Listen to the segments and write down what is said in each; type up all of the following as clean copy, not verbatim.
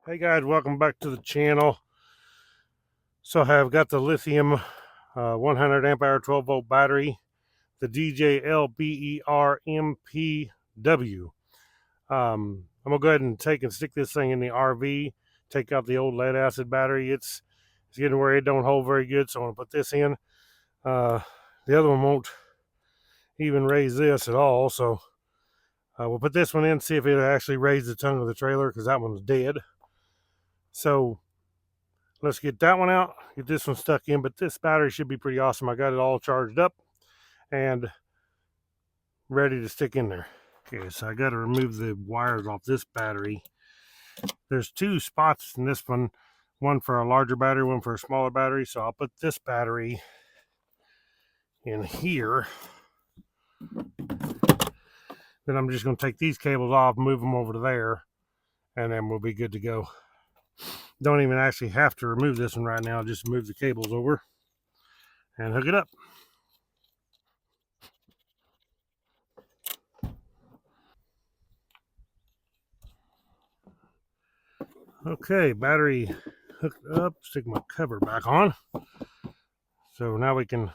Hey guys, welcome back to the channel. So I've got the lithium 100 amp hour 12 volt battery, the DJLBERMPW. I'm gonna go ahead and stick this thing in the RV, take out the old lead acid battery. It's getting where it don't hold very good, so I'm gonna put this in. The other one won't even raise this at all, so we'll put this one in, see if it'll actually raise the tongue of the trailer, because that one's dead. So let's get that one out, get this one stuck in, but this battery should be pretty awesome. I got it all charged up and ready to stick in there. Okay, so I got to remove the wires off this battery. There's two spots in this one for a larger battery, one for a smaller battery. So I'll put this battery in here. Then I'm just going to take these cables off, move them over to there, and then we'll be good to go. Don't even actually have to remove this one right now. Just move the cables over and hook it up. Okay, battery hooked up. Stick my cover back on. So now we can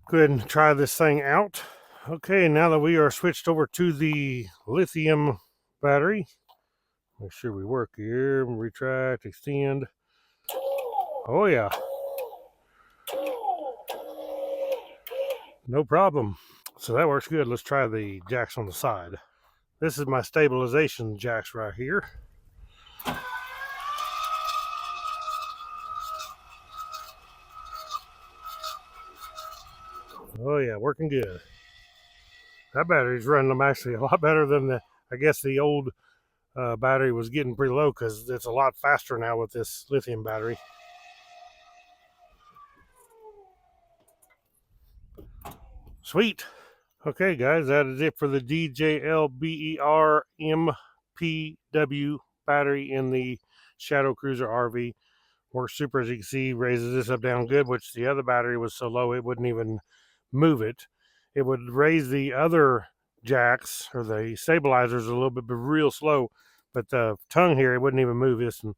go ahead and try this thing out. Okay, now that we are switched over to the lithium battery, make sure we work here. Retract, extend. Oh yeah, no problem. So that works good. Let's try the jacks on the side. This is my stabilization jacks right here. Oh yeah, working good. That battery's running them actually a lot better than I guess the old battery was getting pretty low, because it's a lot faster now with this lithium battery. Sweet. Okay guys, that is it for the DJLBERMPW battery in the Shadow Cruiser RV. Works super, as you can see, raises this up down good, which the other battery was so low it wouldn't even move it. It would raise the other jacks or the stabilizers a little bit, but real slow. But the tongue here, it wouldn't even move this, and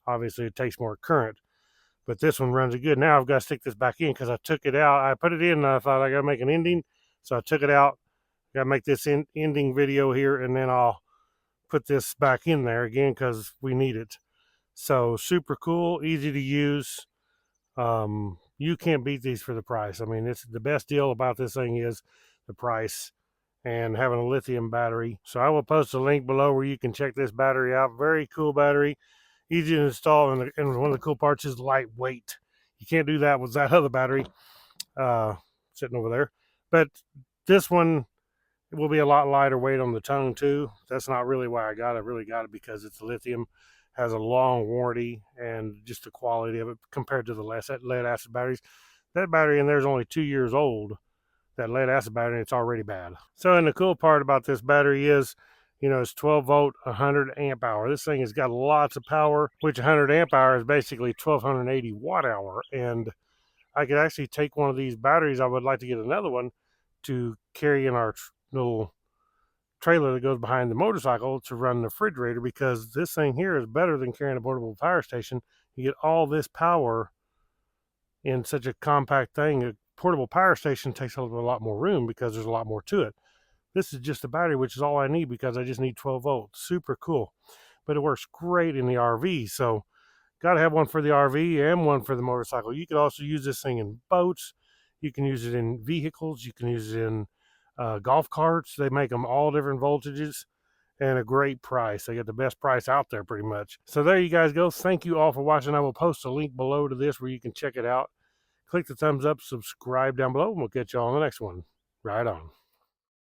obviously it takes more current. But this one runs it good. Now I've got to stick this back in because I took it out. I put it in and I thought I got to make an ending. So I took it out. Got to make this ending video here, and then I'll put this back in there again because we need it. So super cool, easy to use. You can't beat these for the price. I mean, it's the best deal about this thing is the price and having a lithium battery. So I will post a link below where you can check this battery out. Very cool battery, easy to install, and one of the cool parts is lightweight. You can't do that with that other battery sitting over there. But this one will be a lot lighter weight on the tongue too. That's not really why I got it. I really got it because it's lithium, has a long warranty, and just the quality of it compared to the lead acid batteries. That battery in there is only 2 years old. That lead acid battery, it's already bad. So, and the cool part about this battery is, you know, it's 12 volt, 100 amp hour. This thing has got lots of power, which 100 amp hour is basically 1280 watt hour. And I could actually take one of these batteries. I would like to get another one to carry in our little trailer that goes behind the motorcycle to run the refrigerator, because this thing here is better than carrying a portable power station. You get all this power in such a compact thing. A portable power station takes a lot more room because there's a lot more to it. This is just a battery, which is all I need because I just need 12 volts. Super cool. But it works great in the RV. So got to have one for the RV and one for the motorcycle. You could also use this thing in boats. You can use it in vehicles. You can use it in golf carts. They make them all different voltages and a great price. They get the best price out there pretty much. So there you guys go. Thank you all for watching. I will post a link below to this where you can check it out. Click the thumbs up, subscribe down below, and we'll catch you all on the next one. Right on.